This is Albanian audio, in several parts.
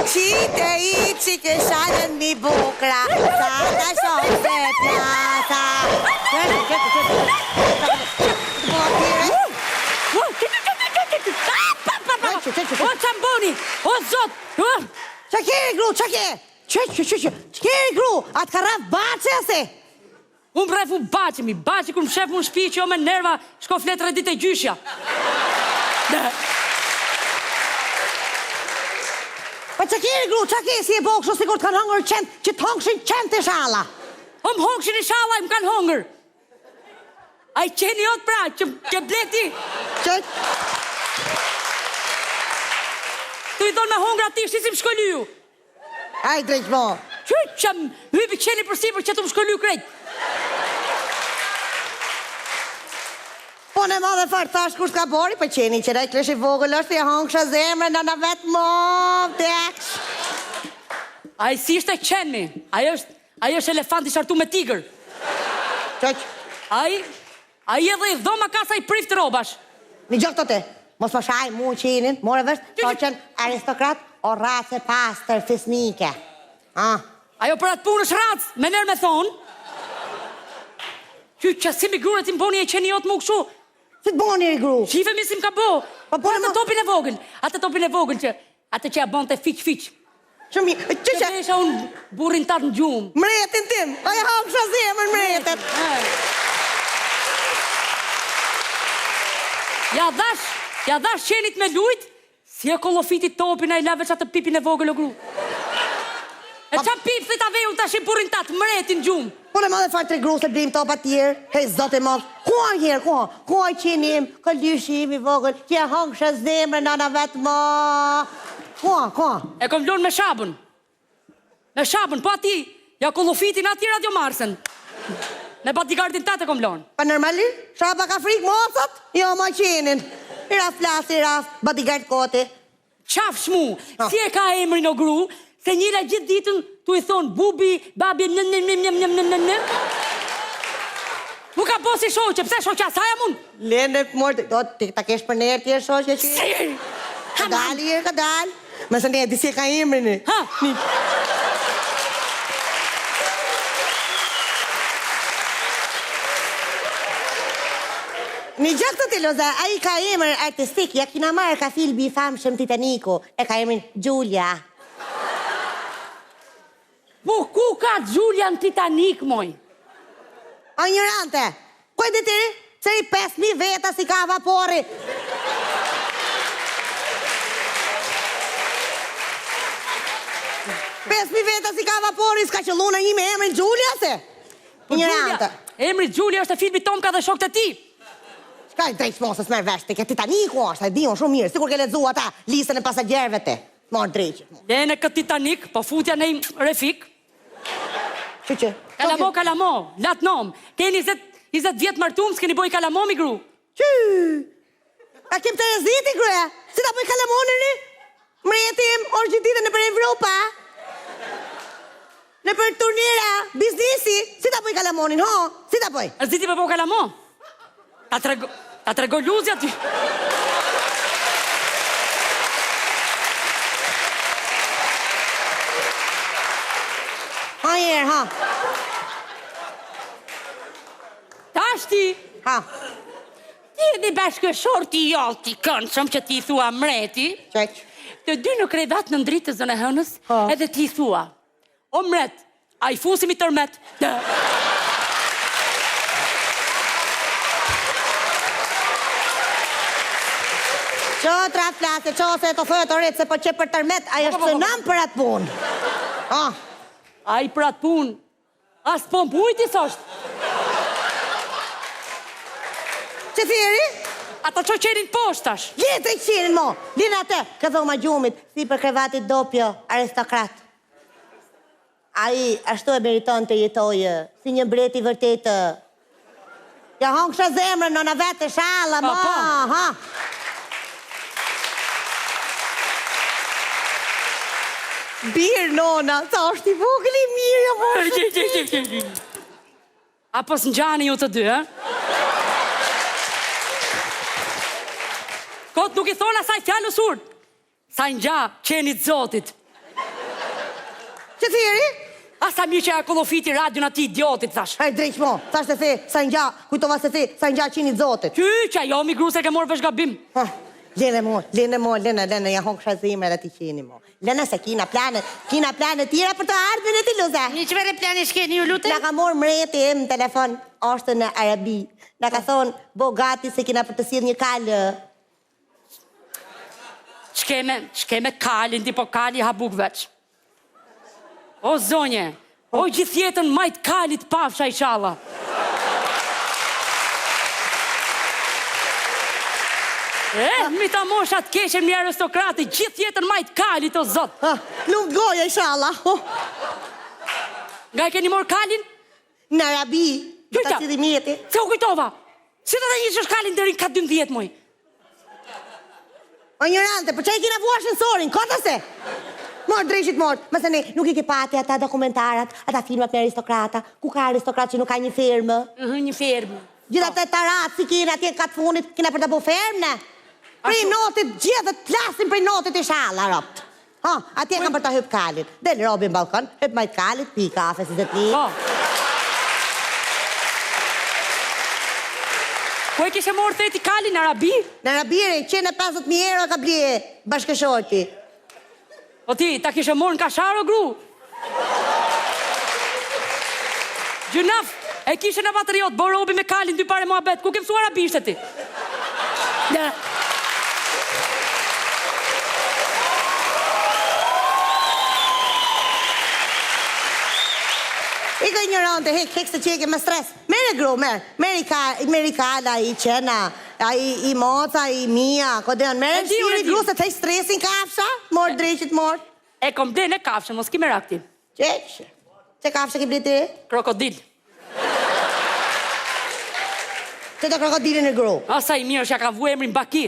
Qite I qike shalën mi bukra, sa ta shonë se plasa. O qamboni, o zot! Qa keri gru, qa ke? Që keri gru, atë ka raf bache ase? Unë brefu baci kur më shef më shpi që jo me nerva shko fletre dit e gjyshja. Pa qa keri gru, qa ke si e bo kështu sikur të kanë hongër qend, që të hongshin qend të shala? O më hongshin I shala I më kanë hongër. A I qeni jotë pra, që bleti. Tu I thonë me hongër ati, shtisim shkollu. Aj, drejt mo. Që më hypi qeni për si për që të më shkollu krejt. Po në madhe farë thash kush ka bori, për qeni që rejt klesh I vogël është I hongsha zemre në vetë mo, deksh. A I si ishte qenmi, a I është elefant I shartu me tigër. Qëq? A I edhe I dhoma kasa I prift robash. Një gjokë të te, mos më shaj mu qenin, more vështë, të qenë aristokrat o race pastër fisnike. Ajo për atë punë është racë, me nërë me thonë. Që si mi grunet I mboni e qeni jotë mu këshu. Si të boni I gru? Shife mi si më ka bo. Atë topin e vogël që, atë që ja bon të fiq. Shumë, që Që isha unë burin tatë në gjumë. Mretin tim, a ja hongsha zemër mretet. Ja dhash qenit me lujt, si e kolofitit topin a I lave që atë pipin e vogël o gru. E qa pip të ta veju të ashim burin tatë, mretin gjumë. Po në madhe farë të grusë të blim topa tjerë, hej zote madhë, kua njerë, kua qenim, këllyshim I vogël, që ja hongsha zemër në vetë ma. Kua? E kom vlonë me shabën. Me shabën, po ati, ja kolofitin ati Radio Marsën. Me bodyguardin tatë e kom vlonë. Pa normali, shaba ka frikë mosat, jo ma qenin. I raf plasi, bodyguard kote. Qaf shmu, si e ka emrin o gru, se njëra gjithë ditën tu I thonë bubi, babi, në. Mu ka po si shoqe, pse shoqe asaja mun? Lene mërë, do të ta kesh për nërë tjerë shoqe që? Sirë! Ka dalë. Mësë ne, disi ka emrin e. Ha? Një gjak të të loza, a I ka emër artistik, ja kina marë ka filmi I famshëm Titaniku, e ka emrin Gjulia. Po ku ka Gjulia në Titanik, moj? O njërante, koj dhe ti, që I 5.000 veta si ka vapori. S'ka që luna një me emrin Gjulia, se? Njërante. Emri Gjulia është e filmi Tomka dhe shokët e ti. Shka I drejtë mosës me veshti, ke Titaniku është, e dion shumë mirë, sikur ke ledzu ata listën e pasagjerëve te. Morë drejtë. Lene këtë Titanik, po futja në refik. Që? Kalamo, latë nom. Keni 20 vjetë martum, s'keni boj kalamo, mi gru. A kem të reziti, gruja? Si ta boj kalamonëri? Mretim, orë gjithite në për Evropa. Në për turnira, biznisi. Si ta boj kalamonin, ho? Si ta boj? Reziti për boj kalamo? Ta trego luzja ty. Ha njerë, ha. Tashti. Ha. Ti edhe bashkëshorti joti këndshëm që ti thua mreti. Qeq. Të dy në krevat në ndritë të zënë e hënës, edhe ti thua. O mret, a I fusim I tërmet. Qo tra flase, qo se të thojë të rritë, se po që për tërmet, a është sënam për atë punë. A I për atë punë, as po mbujtis është. Që thiri? Ato që qenin poshtash. Jetë I qenin mo, lina te, ka dhoma gjumit, si për krevatit dopjo, aristokrat. A I ashtu e meriton të jetojë, si një breti vërtetë. Ja hongsha zemrën në vetë shala, mo, ha. Birë, nona, sa është I vogël I mirë, ja moshë. Apo së njani ju të dy, Kot nuk I thona saj fjallë surd. Sa nja qenit zotit. thiri? Asa mirë që e kollofiti radion ati idiotit, thash. Hajde drejq mo, thash të the, sa ngja, kujtova se the, sa ngja qinit zotit. Kyqa, jo mi gru se ke morë vesh gabim. Lene, ja hongë shazime dhe ti qini mo. Lene se kina planet tira për të ardhën e ti luze. Një qëvere plani shkeni ju lutë? Na ka morë mreti im telefon, është në Arabi. Na ka thonë, bo gati se kina për të sidh një kalë. Shkeme kalin, tipo kali habuk veç. O zonje, o gjithjetën majt kalit pafsha i shala. Mi ta moshat keshen një aristokrati, gjithjetën majt kalit o zot. Lumë goja i shala. Nga e keni morë kalin? Në Arabi, ta si dhimjeti. Se u kujtova, si të dhe një qësh kalin dërin ka 12 moj. O njërante, për që e kina vua shënsorin, kota se? Morë, drejshit morë, mëse ne nuk i ke pati ata dokumentarat, ata filmat me aristokrata, ku ka aristokrat që nuk ka një firmë. Një firmë. Gjitha të tarat, si kina atje katë funit, kina për të bu firmë, ne? Prej notit, gjithë të plasin prej notit i shala, ropt. Atje kam për të hyp kalit. Del robi në balkon, hyp majt kalit, pi kafe, si të ti. Po e kishe morë theti kalin në Arabi? Në Arabi, 150.000 euro ka blije bashkëshorti. O ti, ta kishe morë në kashar o gru? Gjunaf, e kishe në patriot, bo robi me kalin, 2 pare muhabet, ku ke mësu arabisht e ti? Iko ignorante, hek se qeke me stres. Mere gru, mere kala, i qena, i moca, i mia, kodon, mere shiri gru se të i stresin kafsha, morë drejqit morë. E kom dhe në kafshë, mos ki me rakti. Qeqë, që kafsha ki bliti? Krokodil. Që të krokodilin e gru? Asa i mirë që ja kam vu emrin Baki.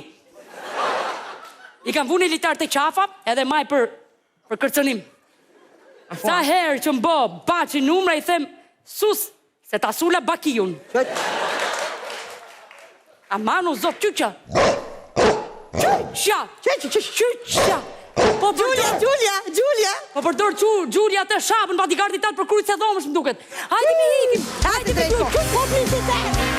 I kam vu një litar të qafa, edhe maj për kërcënim. Sa herë që mbo baci numra i them sus se ta sula Bakijun. Amanu zot qyqa. Qyqa. Gjulja. Po përdor Gjulja të shapën, bodyguardit tatë për krujt se dhomësh më duket. Hajde mi hikim. Hajde drejko.